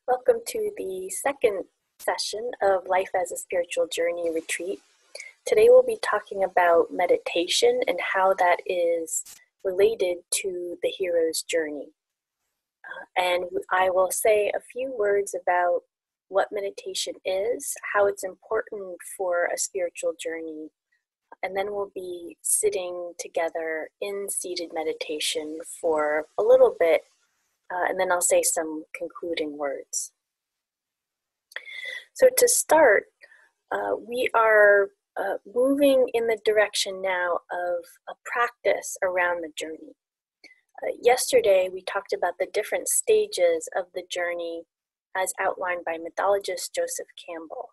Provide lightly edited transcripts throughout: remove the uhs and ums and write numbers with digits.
Welcome to the second session of Life as a Spiritual Journey retreat. Today we'll be talking about meditation and how that is related to the hero's journey. And I will say a few words about what meditation is, how it's important for a spiritual journey, and then we'll be sitting together in seated meditation for a little bit, and then I'll say some concluding words. So to start, we are moving in the direction now of a practice around the journey. Yesterday, we talked about the different stages of the journey as outlined by mythologist Joseph Campbell,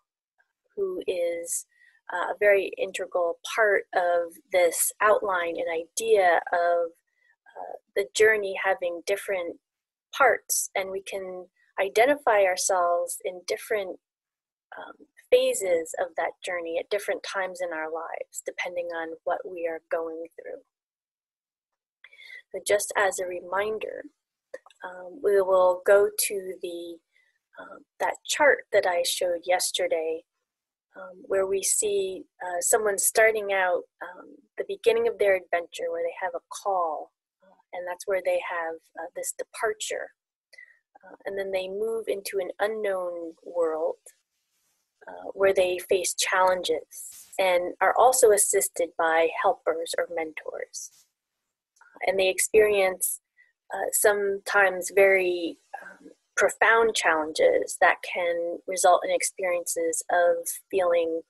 who is a very integral part of this outline and idea of the journey having different parts, and we can identify ourselves in different phases of that journey at different times in our lives, depending on what we are going through. So just as a reminder, we will go to the that chart that I showed yesterday, where we see someone starting out the beginning of their adventure, where they have a call, and that's where they have this departure. And then they move into an unknown world where they face challenges and are also assisted by helpers or mentors. And they experience sometimes very profound challenges that can result in experiences of feeling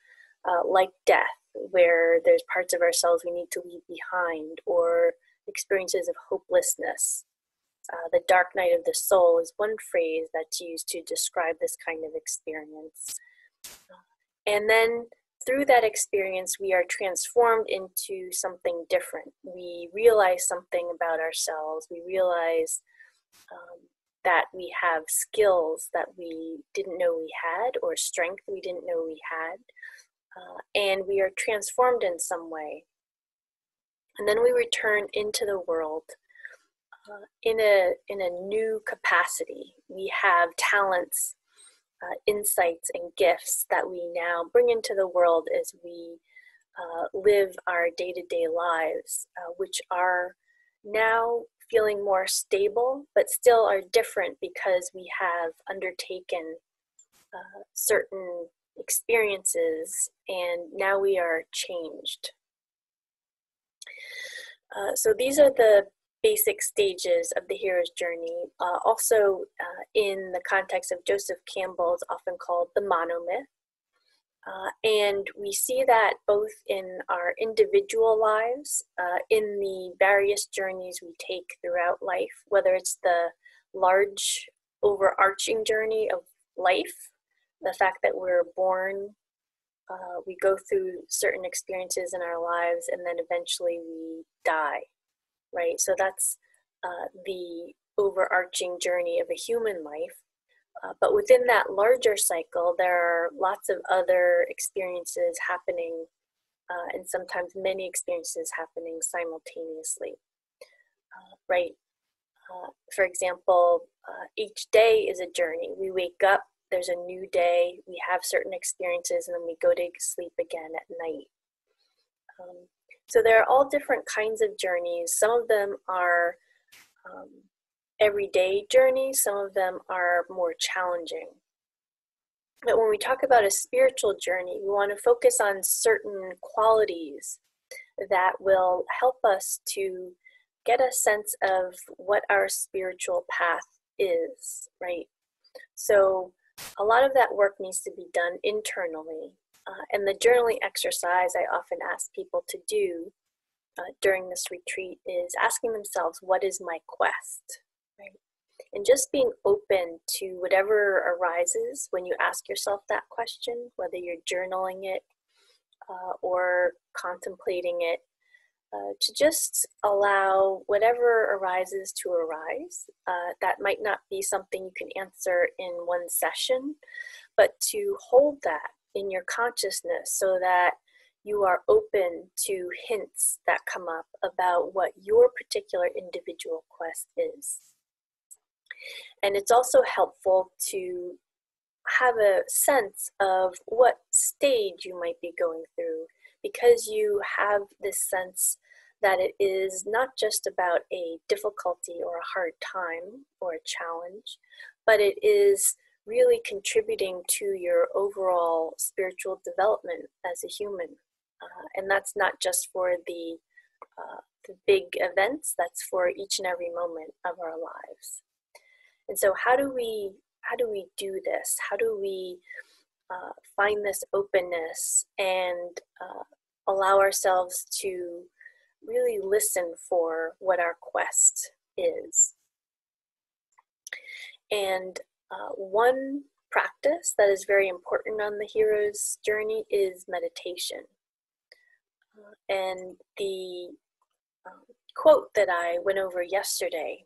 like death, where there's parts of ourselves we need to leave behind, or experiences of hopelessness. The dark night of the soul is one phrase that's used to describe this kind of experience. And then through that experience, we are transformed into something different. We realize something about ourselves. We realize that we have skills that we didn't know we had, or strength we didn't know we had. And we are transformed in some way. And then we return into the world in a new capacity. We have talents, insights, and gifts that we now bring into the world as we live our day-to-day lives, which are now feeling more stable, but still are different because we have undertaken certain experiences, and now we are changed. So these are the basic stages of the hero's journey. Also, in the context of Joseph Campbell, is often called the Monomyth. And we see that both in our individual lives, in the various journeys we take throughout life, whether it's the large overarching journey of life, the fact that we're born, we go through certain experiences in our lives, and then eventually we die. Right, so that's the overarching journey of a human life. But within that larger cycle, there are lots of other experiences happening, and sometimes many experiences happening simultaneously. Right, for example, each day is a journey. We wake up, there's a new day, we have certain experiences, and then we go to sleep again at night. So there are all different kinds of journeys. Some of them are everyday journeys, some of them are more challenging. But when we talk about a spiritual journey, we want to focus on certain qualities that will help us to get a sense of what our spiritual path is, right? So a lot of that work needs to be done internally. And the journaling exercise I often ask people to do during this retreat is asking themselves, what is my quest? Right? And just being open to whatever arises when you ask yourself that question, whether you're journaling it or contemplating it, to just allow whatever arises to arise. That might not be something you can answer in one session, but to hold that in your consciousness so that you are open to hints that come up about what your particular individual quest is. And it's also helpful to have a sense of what stage you might be going through, because you have this sense that it is not just about a difficulty or a hard time or a challenge, but it is really contributing to your overall spiritual development as a human. And that's not just for the big events, that's for each and every moment of our lives. And so how do we do this? How do we find this openness and allow ourselves to really listen for what our quest is? And one practice that is very important on the hero's journey is meditation. And the quote that I went over yesterday,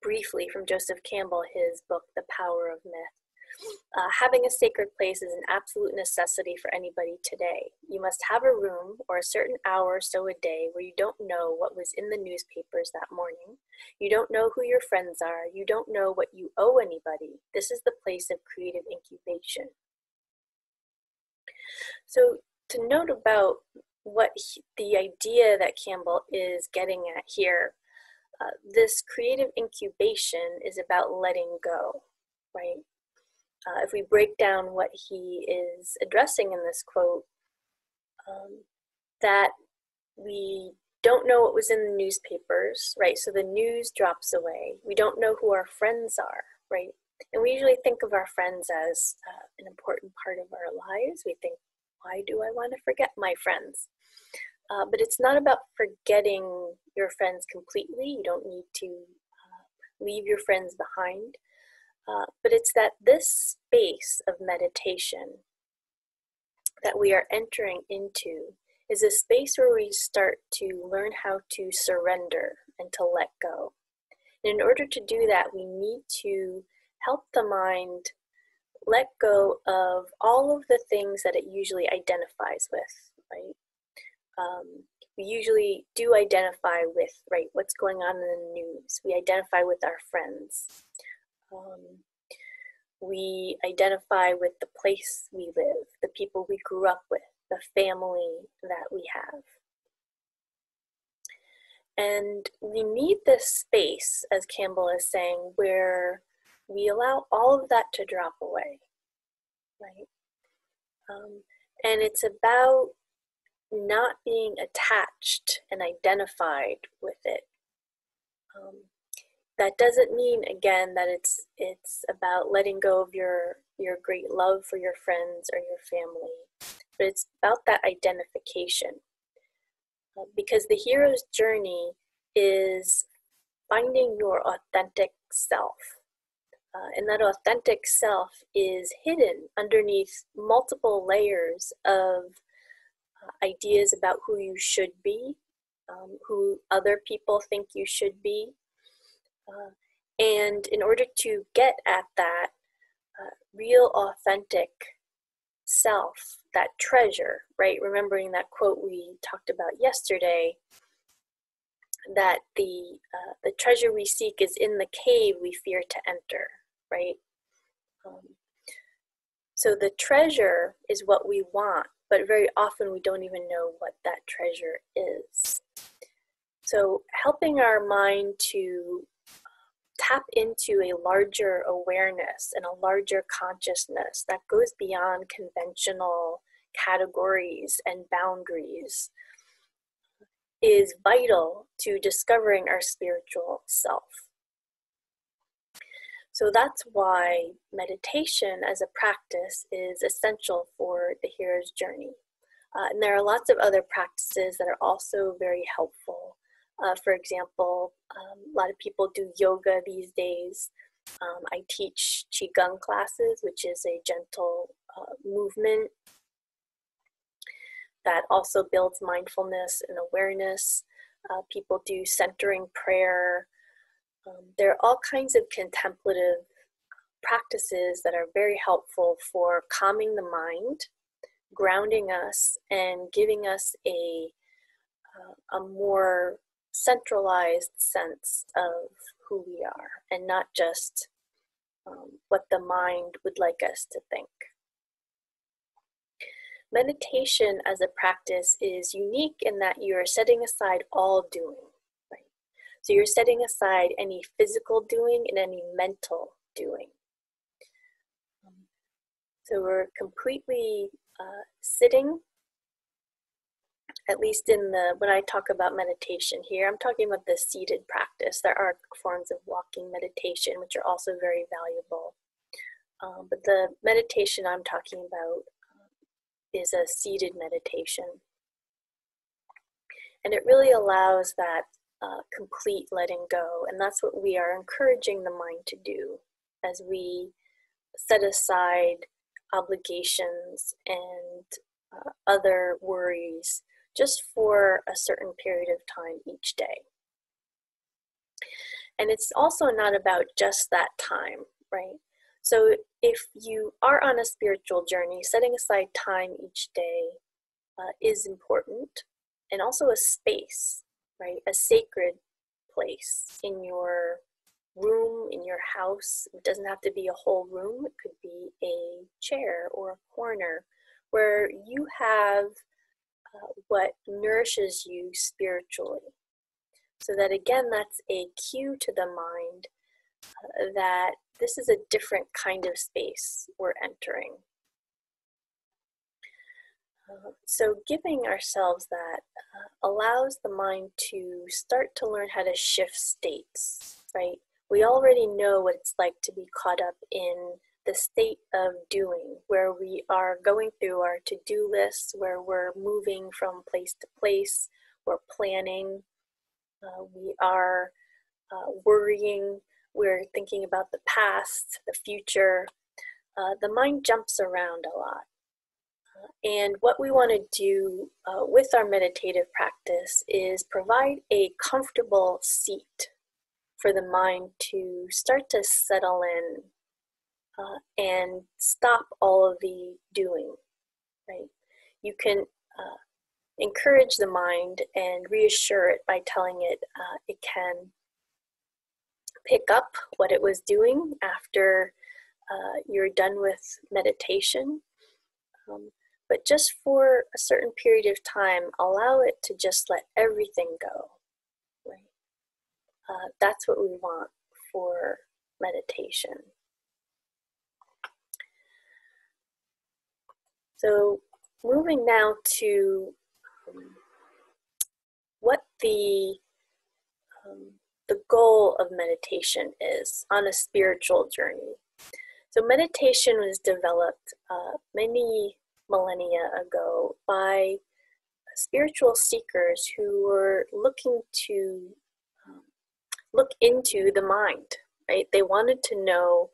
briefly, from Joseph Campbell, his book, The Power of Myth. Having a sacred place is an absolute necessity for anybody today. You must have a room or a certain hour or so a day where you don't know what was in the newspapers that morning. You don't know who your friends are. You don't know what you owe anybody. This is the place of creative incubation. So to note about what the idea that Campbell is getting at here, this creative incubation is about letting go, right? If we break down what he is addressing in this quote, that we don't know what was in the newspapers, right? So the news drops away. We don't know who our friends are, right? And we usually think of our friends as an important part of our lives. We think, why do I want to forget my friends? But it's not about forgetting your friends completely. You don't need to leave your friends behind. But it's that this space of meditation that we are entering into is a space where we start to learn how to surrender and to let go. And in order to do that, we need to help the mind let go of all of the things that it usually identifies with, right? We usually do identify with, right, what's going on in the news. We identify with our friends. We identify with the place we live, the people we grew up with, the family that we have. And we need this space, as Campbell is saying, where we allow all of that to drop away, right? And it's about not being attached and identified with it. That doesn't mean, again, that it's about letting go of your great love for your friends or your family, but it's about that identification. Because the hero's journey is finding your authentic self. And that authentic self is hidden underneath multiple layers of ideas about who you should be, who other people think you should be. And in order to get at that real authentic self, that treasure, right? Remembering that quote we talked about yesterday, that the treasure we seek is in the cave we fear to enter, right? So the treasure is what we want, but very often we don't even know what that treasure is. So helping our mind to tap into a larger awareness and a larger consciousness that goes beyond conventional categories and boundaries is vital to discovering our spiritual self. So that's why meditation as a practice is essential for the hero's journey. And there are lots of other practices that are also very helpful. For example, a lot of people do yoga these days. I teach Qigong classes, which is a gentle movement that also builds mindfulness and awareness. People do centering prayer. There are all kinds of contemplative practices that are very helpful for calming the mind, grounding us, and giving us a more centralized sense of who we are and not just what the mind would like us to think. Meditation as a practice is unique in that you're setting aside all doing, right? So you're setting aside any physical doing and any mental doing. So we're completely sitting, at least when I talk about meditation here, I'm talking about the seated practice. There are forms of walking meditation, which are also very valuable. But the meditation I'm talking about is a seated meditation. And it really allows that complete letting go. And that's what we are encouraging the mind to do as we set aside obligations and other worries just for a certain period of time each day. And it's also not about just that time, right? So if you are on a spiritual journey, setting aside time each day is important, and also a space, right? A sacred place in your room, in your house. It doesn't have to be a whole room. It could be a chair or a corner where you have what nourishes you spiritually. So that again, that's a cue to the mind that this is a different kind of space we're entering. So giving ourselves that allows the mind to start to learn how to shift states, right? We already know what it's like to be caught up in the state of doing, where we are going through our to-do lists, where we're moving from place to place, we're planning, we are worrying, we're thinking about the past, the future. The mind jumps around a lot. And what we want to do with our meditative practice is provide a comfortable seat for the mind to start to settle in and stop all of the doing, right? You can encourage the mind and reassure it by telling it it can pick up what it was doing after you're done with meditation. But just for a certain period of time, allow it to just let everything go, right? That's what we want for meditation. So moving now to what the goal of meditation is on a spiritual journey. So meditation was developed many millennia ago by spiritual seekers who were looking to look into the mind, right? They wanted to know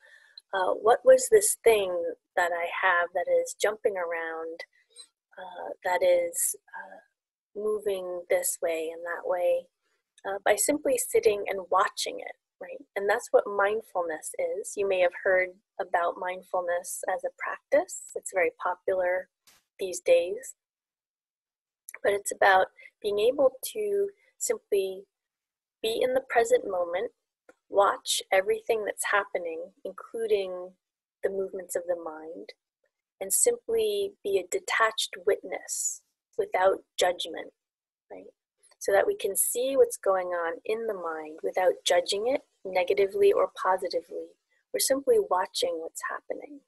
what was this thing that I have that is jumping around, that is moving this way and that way, by simply sitting and watching it, right? And that's what mindfulness is. You may have heard about mindfulness as a practice. It's very popular these days. But it's about being able to simply be in the present moment, watch everything that's happening, including the movements of the mind, and simply be a detached witness without judgment, right? So that we can see what's going on in the mind without judging it negatively or positively. We're simply watching what's happening.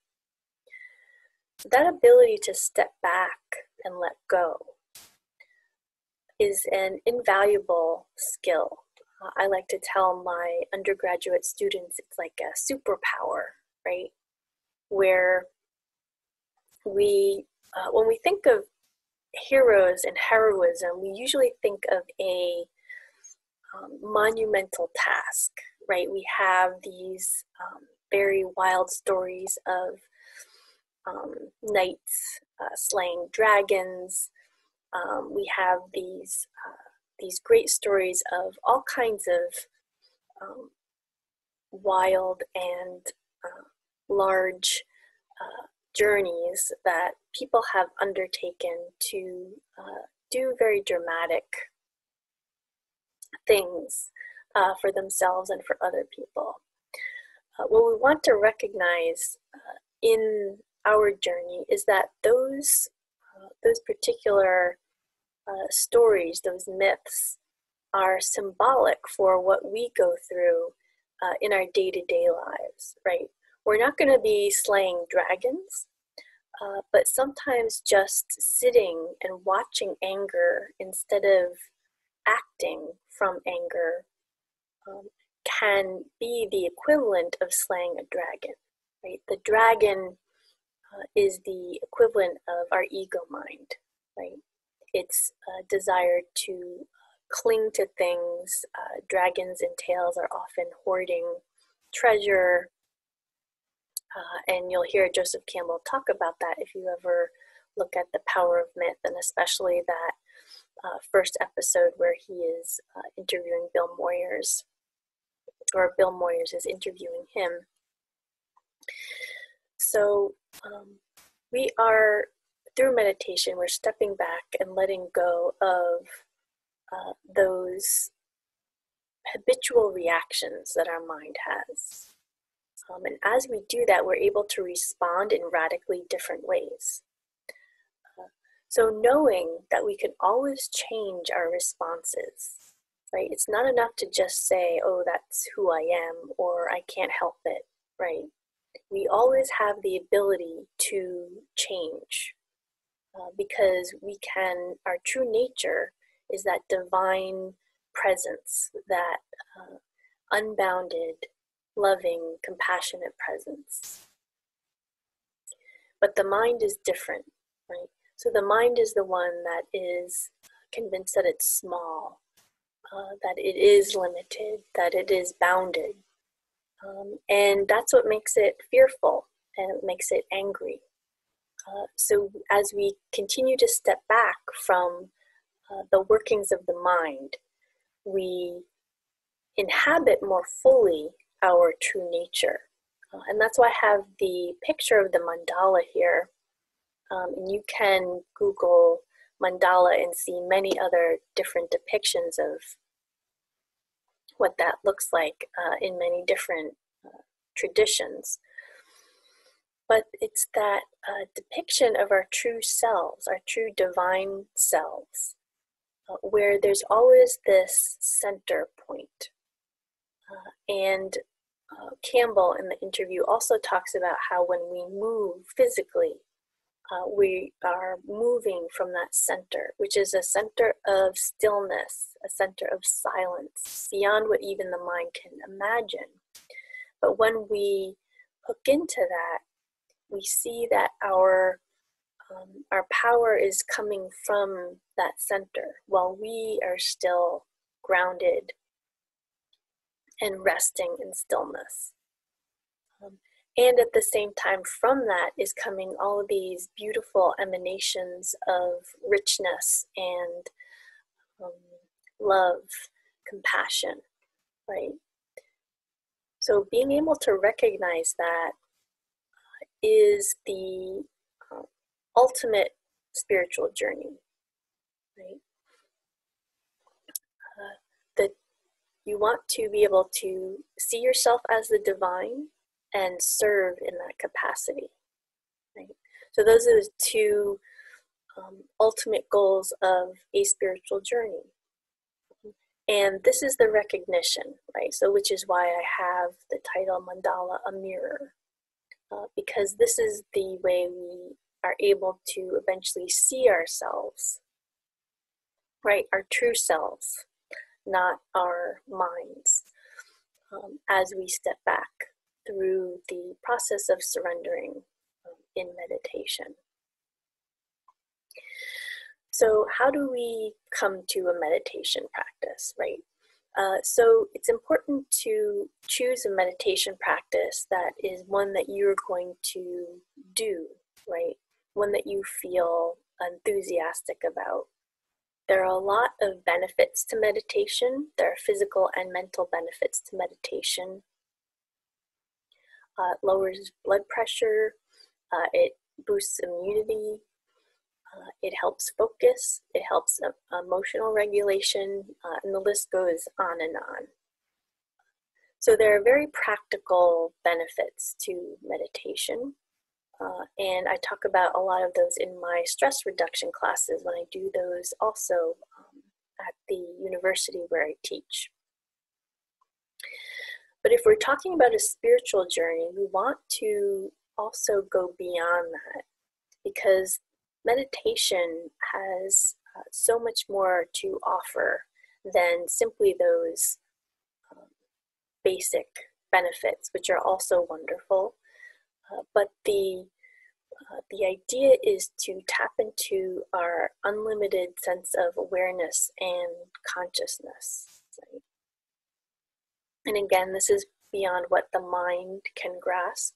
That ability to step back and let go is an invaluable skill. I like to tell my undergraduate students it's like a superpower, right? Where we, when we think of heroes and heroism, we usually think of a monumental task, right? We have these very wild stories of knights slaying dragons. We have these great stories of all kinds of wild and large journeys that people have undertaken to do very dramatic things for themselves and for other people. What we want to recognize in our journey is that those particular stories, those myths, are symbolic for what we go through in our day-to-day lives, right? We're not going to be slaying dragons, but sometimes just sitting and watching anger instead of acting from anger can be the equivalent of slaying a dragon, right? The dragon is the equivalent of our ego mind, right? It's desire to cling to things. Dragons and tails are often hoarding treasure, and you'll hear Joseph Campbell talk about that if you ever look at The Power of Myth, and especially that first episode where he is interviewing Bill Moyers, or Bill Moyers is interviewing him. So we are, through meditation, we're stepping back and letting go of those habitual reactions that our mind has. And as we do that, we're able to respond in radically different ways. So knowing that we can always change our responses, right? It's not enough to just say, oh, that's who I am, or I can't help it, right? We always have the ability to change because we can, our true nature is that divine presence, that unbounded, loving, compassionate presence. But the mind is different, right? So the mind is the one that is convinced that it's small, that it is limited, that it is bounded. And that's what makes it fearful and it makes it angry. So as we continue to step back from the workings of the mind, we inhabit more fully our true nature. And that's why I have the picture of the mandala here. And you can Google mandala and see many other different depictions of what that looks like in many different traditions. But it's that depiction of our true selves, our true divine selves, where there's always this center point. And Campbell in the interview also talks about how when we move physically, we are moving from that center, which is a center of stillness, a center of silence, beyond what even the mind can imagine. But when we hook into that, we see that our power is coming from that center while we are still grounded and resting in stillness. And at the same time, from that is coming all of these beautiful emanations of richness and love, compassion, right? So being able to recognize that is the ultimate spiritual journey, right? That you want to be able to see yourself as the divine and serve in that capacity, right? So those are the two ultimate goals of a spiritual journey. And this is the recognition, right? So which is why I have the title Mandala, a mirror, because this is the way we are able to eventually see ourselves, right? Our true selves, not our minds, as we step back through the process of surrendering in meditation. So how do we come to a meditation practice, right? So it's important to choose a meditation practice that is one that you're going to do, right? One that you feel enthusiastic about. There are a lot of benefits to meditation. There are physical and mental benefits to meditation. It lowers blood pressure. It boosts immunity. It helps focus. It helps emotional regulation, and the list goes on and on. So there are very practical benefits to meditation. And I talk about a lot of those in my stress reduction classes when I do those also at the university where I teach. But if we're talking about a spiritual journey, we want to also go beyond that, because meditation has so much more to offer than simply those basic benefits, which are also wonderful. But the idea is to tap into our unlimited sense of awareness and consciousness. Right? And again, this is beyond what the mind can grasp.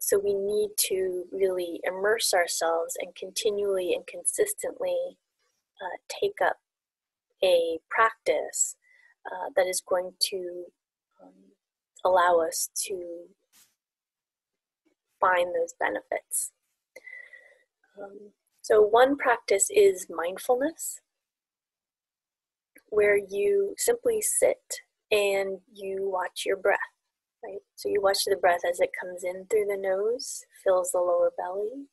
So we need to really immerse ourselves and continually and consistently take up a practice that is going to allow us to find those benefits. So one practice is mindfulness, where you simply sit and you watch your breath, right? So you watch the breath as it comes in through the nose, fills the lower belly,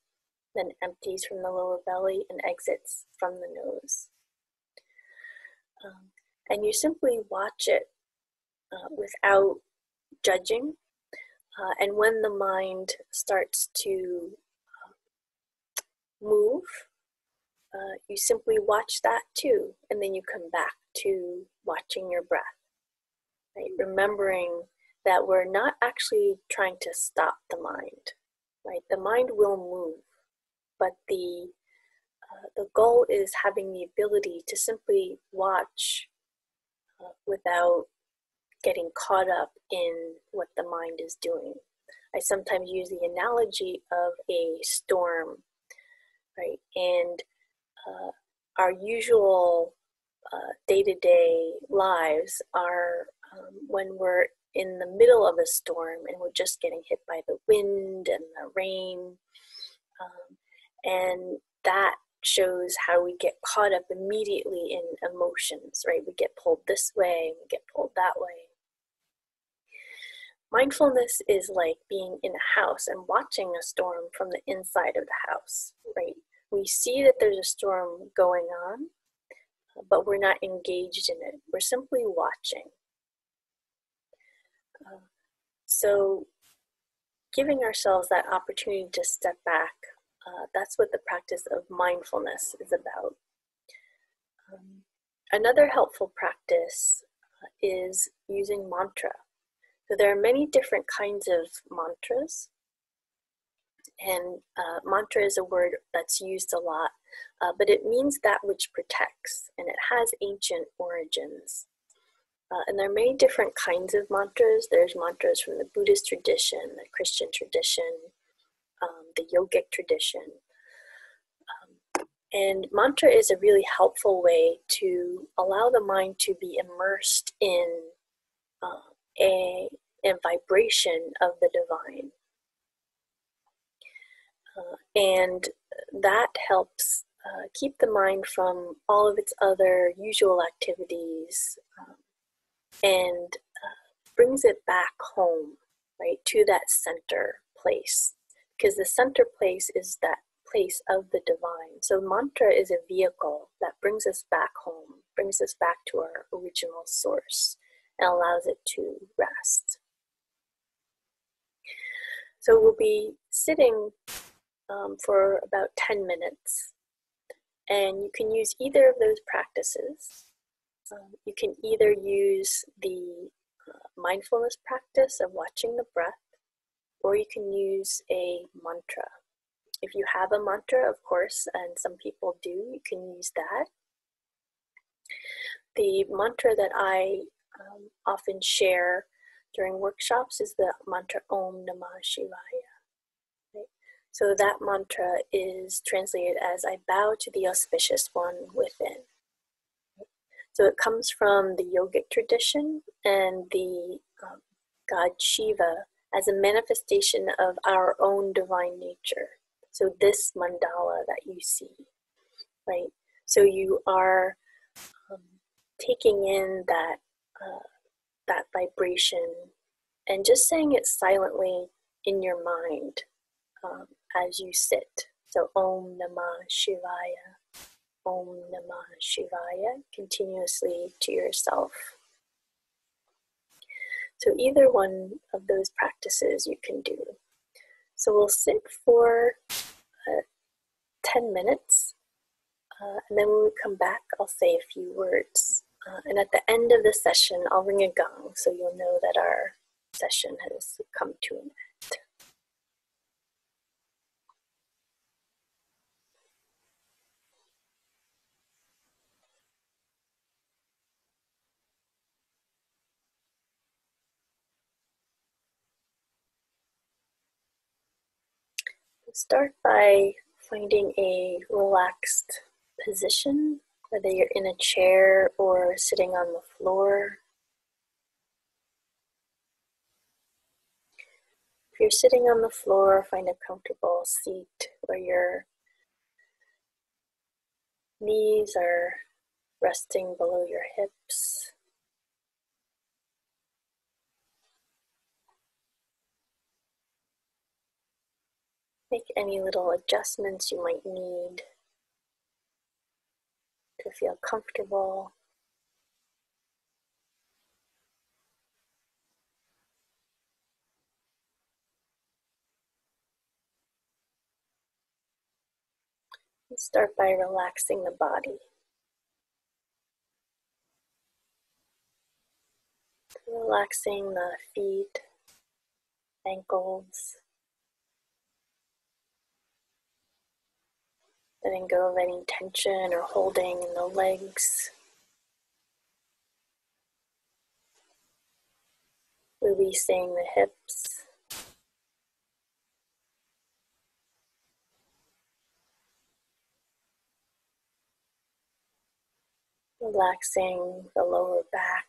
then empties from the lower belly and exits from the nose. And you simply watch it without judging. And when the mind starts to move, you simply watch that too, and then you come back to watching your breath, right? Remembering that we're not actually trying to stop the mind, right? The mind will move, but the goal is having the ability to simply watch without getting caught up in what the mind is doing. I sometimes use the analogy of a storm, right? And our usual day-to-day lives are when we're in the middle of a storm and we're just getting hit by the wind and the rain. And that shows how we get caught up immediately in emotions, right? We get pulled this way, we get pulled that way. Mindfulness is like being in a house and watching a storm from the inside of the house, right? We see that there's a storm going on, but we're not engaged in it. We're simply watching. So giving ourselves that opportunity to step back, that's what the practice of mindfulness is about. Another helpful practice is using mantra. So there are many different kinds of mantras, and mantra is a word that's used a lot, but it means that which protects, and it has ancient origins. And there are many different kinds of mantras. There's mantras from the Buddhist tradition, the Christian tradition, the yogic tradition. And mantra is a really helpful way to allow the mind to be immersed in a vibration of the divine. And that helps keep the mind from all of its other usual activities and brings it back home, right, to that center place. Because the center place is that place of the divine. So mantra is a vehicle that brings us back home, brings us back to our original source, and allows it to rest. So we'll be sitting for about 10 minutes, and you can use either of those practices. You can either use the mindfulness practice of watching the breath, or you can use a mantra. If you have a mantra, of course, and some people do, you can use that. The mantra that I often share during workshops is the mantra Om Namah Shivaya. Right? So that mantra is translated as I bow to the auspicious one within. So it comes from the yogic tradition and the god Shiva as a manifestation of our own divine nature. So this mandala that you see, right? So you are taking in that that vibration and just saying it silently in your mind as you sit. So Om Namah Shivaya, Om Namah Shivaya, continuously to yourself. So either one of those practices you can do. So we'll sit for 10 minutes, and then when we come back, I'll say a few words. And at the end of the session, I'll ring a gong so you'll know that our session has come to an end. Start by finding a relaxed position, whether you're in a chair or sitting on the floor. If you're sitting on the floor, find a comfortable seat where your knees are resting below your hips. Make any little adjustments you might need to feel comfortable. Start by relaxing the body. Relaxing the feet, ankles, letting go of any tension or holding in the legs. Releasing the hips. Relaxing the lower back.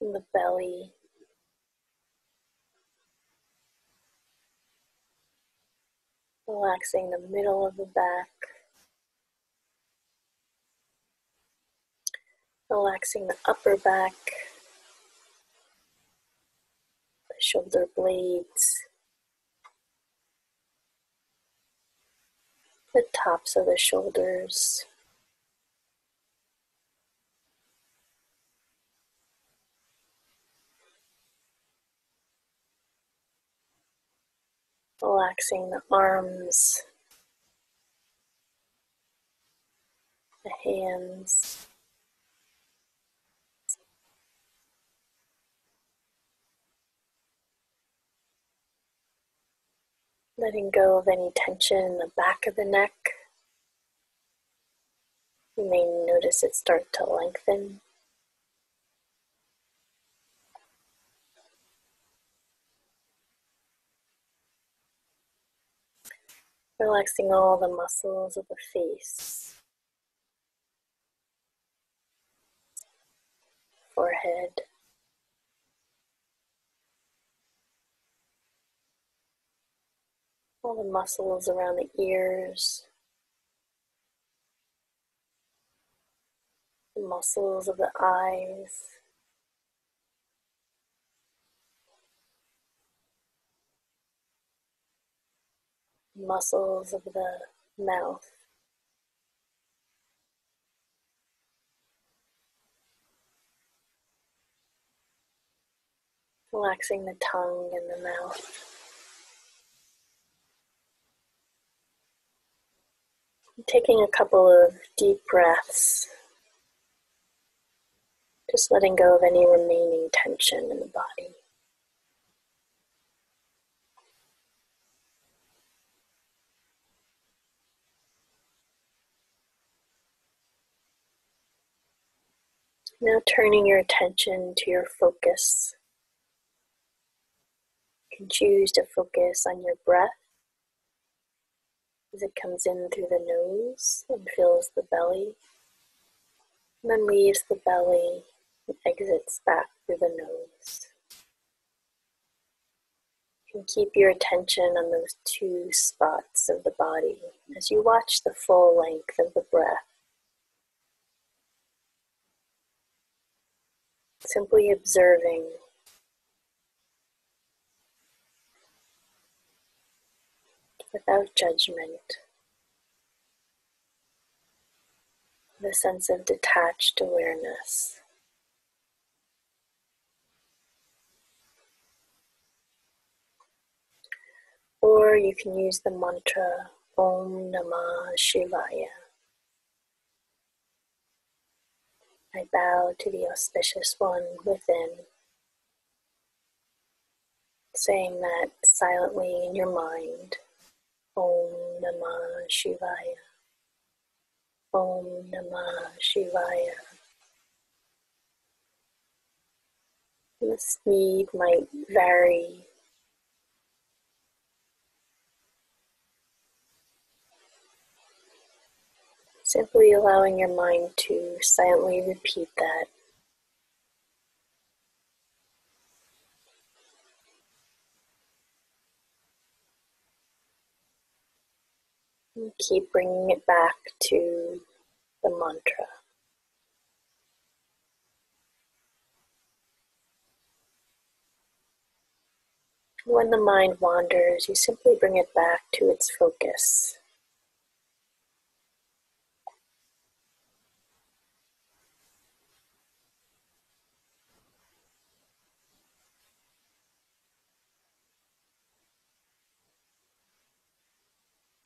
And the belly. Relaxing the middle of the back. Relaxing the upper back. The shoulder blades. The tops of the shoulders. Relaxing the arms, the hands, letting go of any tension in the back of the neck. You may notice it start to lengthen. Relaxing all the muscles of the face, forehead, all the muscles around the ears, the muscles of the eyes, muscles of the mouth. Relaxing the tongue and the mouth. Taking a couple of deep breaths, just letting go of any remaining tension in the body. Now turning your attention to your focus. You can choose to focus on your breath as it comes in through the nose and fills the belly, and then leaves the belly and exits back through the nose. You can keep your attention on those two spots of the body as you watch the full length of the breath Simply observing, without judgment, the sense of detached awareness. Or you can use the mantra Om Namah Shivaya. I bow to the auspicious one within, saying that silently in your mind. Om Namah Shivaya. Om Namah Shivaya. The speed might vary. Simply allowing your mind to silently repeat that. And keep bringing it back to the mantra. When the mind wanders, you simply bring it back to its focus.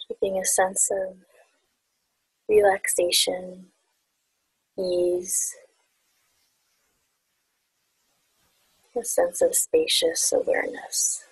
Keeping a sense of relaxation, ease, a sense of spacious awareness.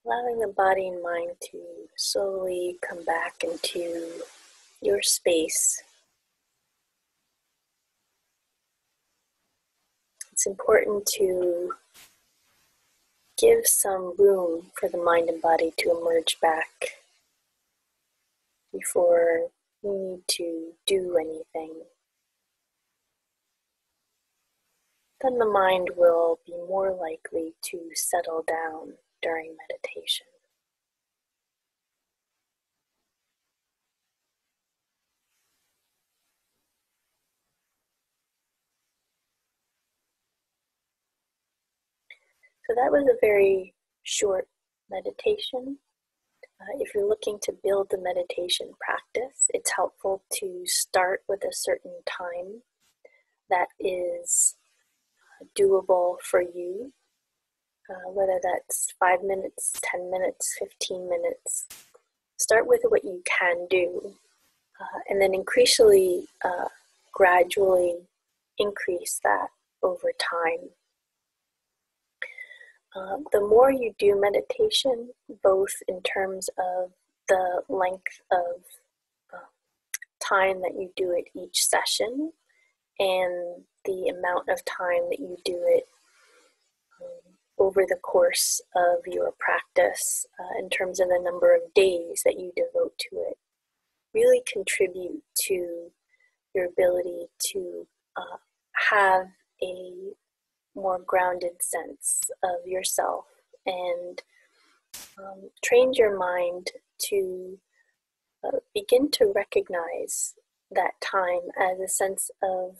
Allowing the body and mind to slowly come back into your space. It's important to give some room for the mind and body to emerge back before you need to do anything. then the mind will be more likely to settle down during meditation. So that was a very short meditation. If you're looking to build the meditation practice, it's helpful to start with a certain time that is doable for you, whether that's 5 minutes, 10 minutes, 15 minutes. Start with what you can do, and then gradually increase that over time. The more you do meditation, both in terms of the length of time that you do it each session and the amount of time that you do it over the course of your practice, in terms of the number of days that you devote to it, really contribute to your ability to have a more grounded sense of yourself and train your mind to begin to recognize that time as a sense of,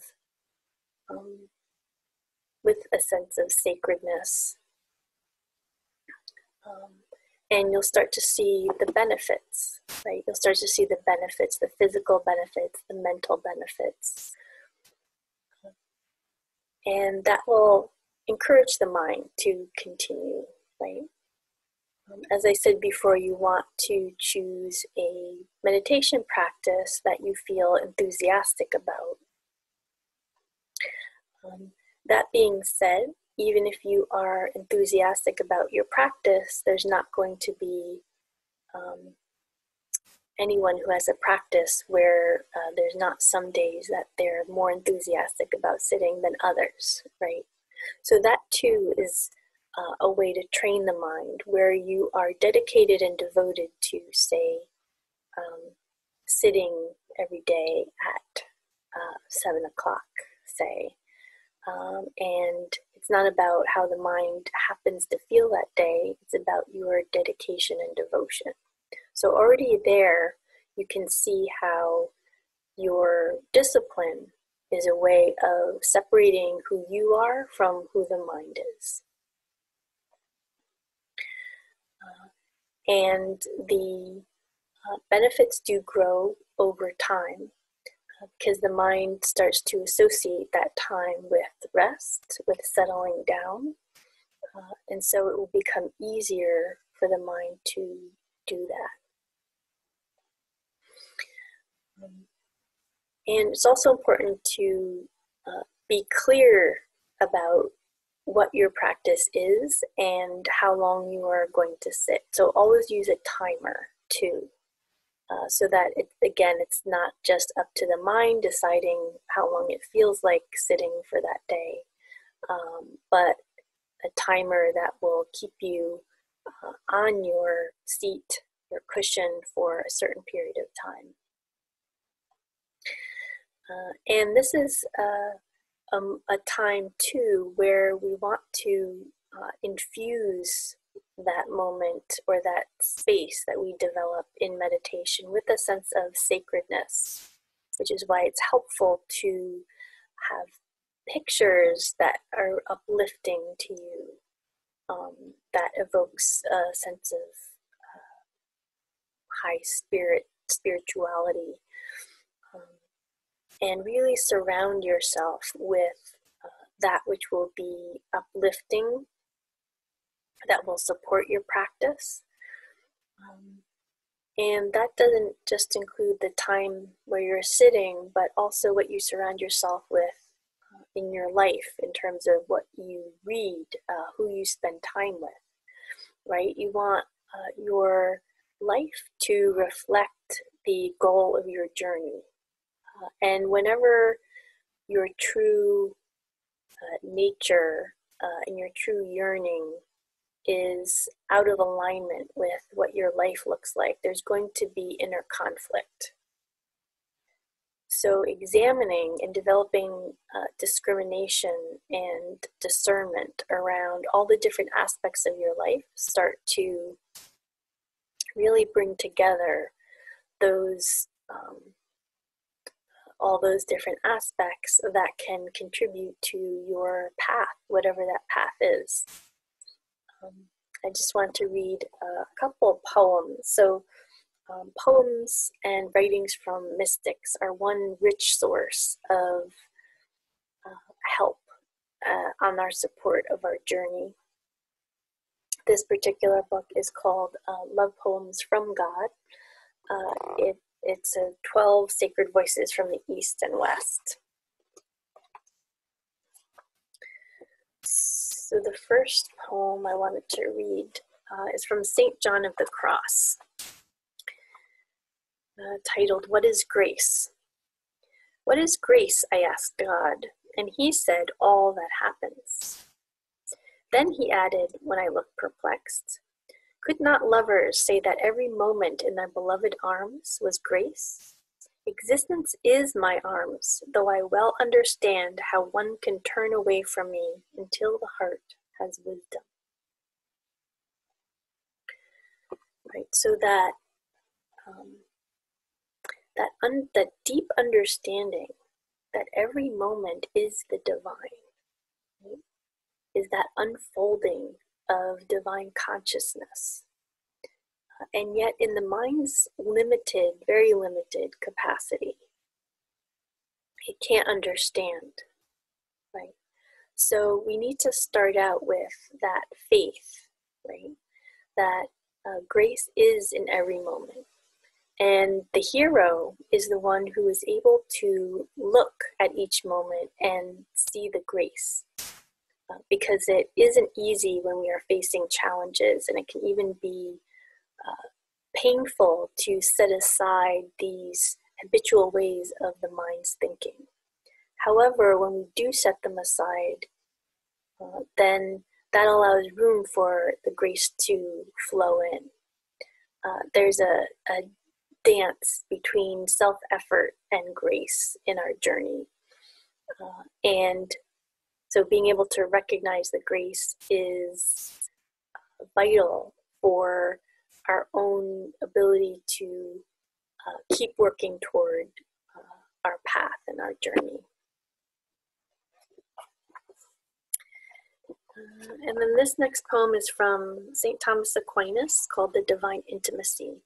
with a sense of sacredness. And you'll start to see the benefits, right? You'll start to see the benefits, the physical benefits, the mental benefits. And that will encourage the mind to continue, right? As I said before, you want to choose a meditation practice that you feel enthusiastic about. That being said, even if you are enthusiastic about your practice, there's not going to be anyone who has a practice where there's not some days that they're more enthusiastic about sitting than others, right? So that too is a way to train the mind, where you are dedicated and devoted to, say, sitting every day at 7 o'clock, say. And it's not about how the mind happens to feel that day, it's about your dedication and devotion. So already there, you can see how your discipline is a way of separating who you are from who the mind is. And the benefits do grow over time, because the mind starts to associate that time with rest, with settling down. And so it will become easier for the mind to do that. And it's also important to be clear about what your practice is and how long you are going to sit. So always use a timer too, so that it's not just up to the mind deciding how long it feels like sitting for that day, but a timer that will keep you on your seat, your cushion, for a certain period of time. And this is a time too where we want to infuse that moment or that space that we develop in meditation with a sense of sacredness, which is why it's helpful to have pictures that are uplifting to you, that evokes a sense of high spirituality. And really surround yourself with that which will be uplifting, that will support your practice. And that doesn't just include the time where you're sitting, but also what you surround yourself with in your life, in terms of what you read, who you spend time with, right? You want your life to reflect the goal of your journey. And whenever your true nature and your true yearning is out of alignment with what your life looks like, there's going to be inner conflict. So examining and developing discrimination and discernment around all the different aspects of your life start to really bring together those all those different aspects that can contribute to your path, whatever that path is. I just want to read a couple of poems. So poems and writings from mystics are one rich source of help on our support of our journey. This particular book is called Love Poems from God. It's 12 sacred voices from the East and West. So the first poem I wanted to read is from St. John of the Cross, titled, What is Grace? What is grace, I asked God, and he said, all that happens. Then he added, when I looked perplexed, could not lovers say that every moment in their beloved arms was grace? Existence is my arms, though I well understand how one can turn away from me until the heart has wisdom. Right, so that that deep understanding that every moment is the divine, right, is that unfolding of divine consciousness. And yet in the mind's limited, very limited capacity, it can't understand, right? So we need to start out with that faith, right? That grace is in every moment. And the hero is the one who is able to look at each moment and see the grace. Because it isn't easy when we are facing challenges, and it can even be painful to set aside these habitual ways of the mind's thinking. However, when we do set them aside, then that allows room for the grace to flow in. There's a dance between self-effort and grace in our journey. And so being able to recognize the grace is vital for our own ability to keep working toward our path and our journey. And then this next poem is from St. Thomas Aquinas, called The Divine Intimacy.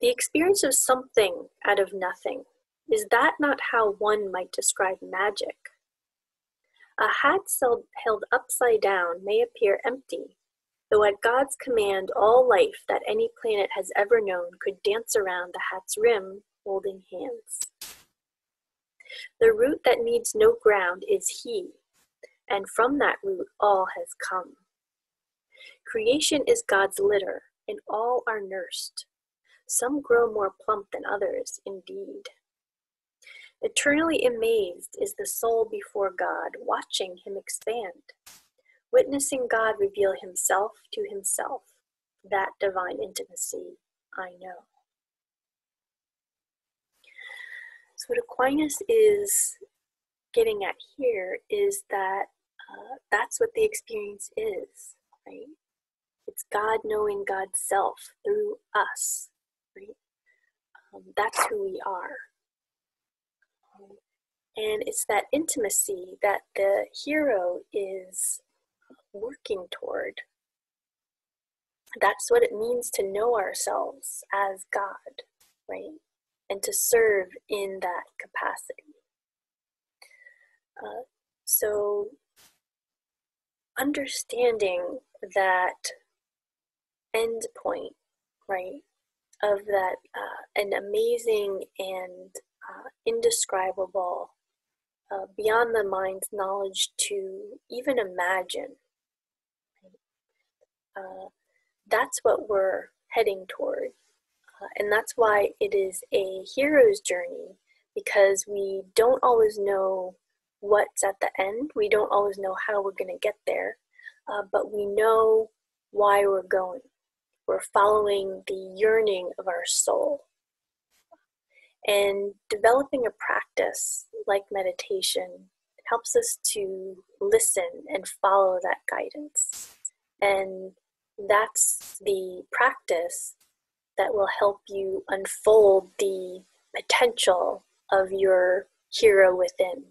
The experience of something out of nothing, is that not how one might describe magic? A hat held upside down may appear empty, though at God's command all life that any planet has ever known could dance around the hat's rim, holding hands. The root that needs no ground is He, and from that root all has come. Creation is God's litter, and all are nursed. Some grow more plump than others, indeed. Eternally amazed is the soul before God, watching Him expand, witnessing God reveal Himself to Himself. That divine intimacy I know. So what Aquinas is getting at here is that that's what the experience is, right? It's God knowing God's self through us, right? That's who we are. And it's that intimacy that the hero is working toward. That's what it means to know ourselves as God, right? And to serve in that capacity. So understanding that end point, right, of that an amazing and indescribable, beyond the mind's knowledge to even imagine. That's what we're heading toward. And that's why it is a hero's journey, because we don't always know what's at the end. We don't always know how we're going to get there, but we know why we're going. We're following the yearning of our soul. And developing a practice like meditation helps us to listen and follow that guidance. And that's the practice that will help you unfold the potential of your hero within.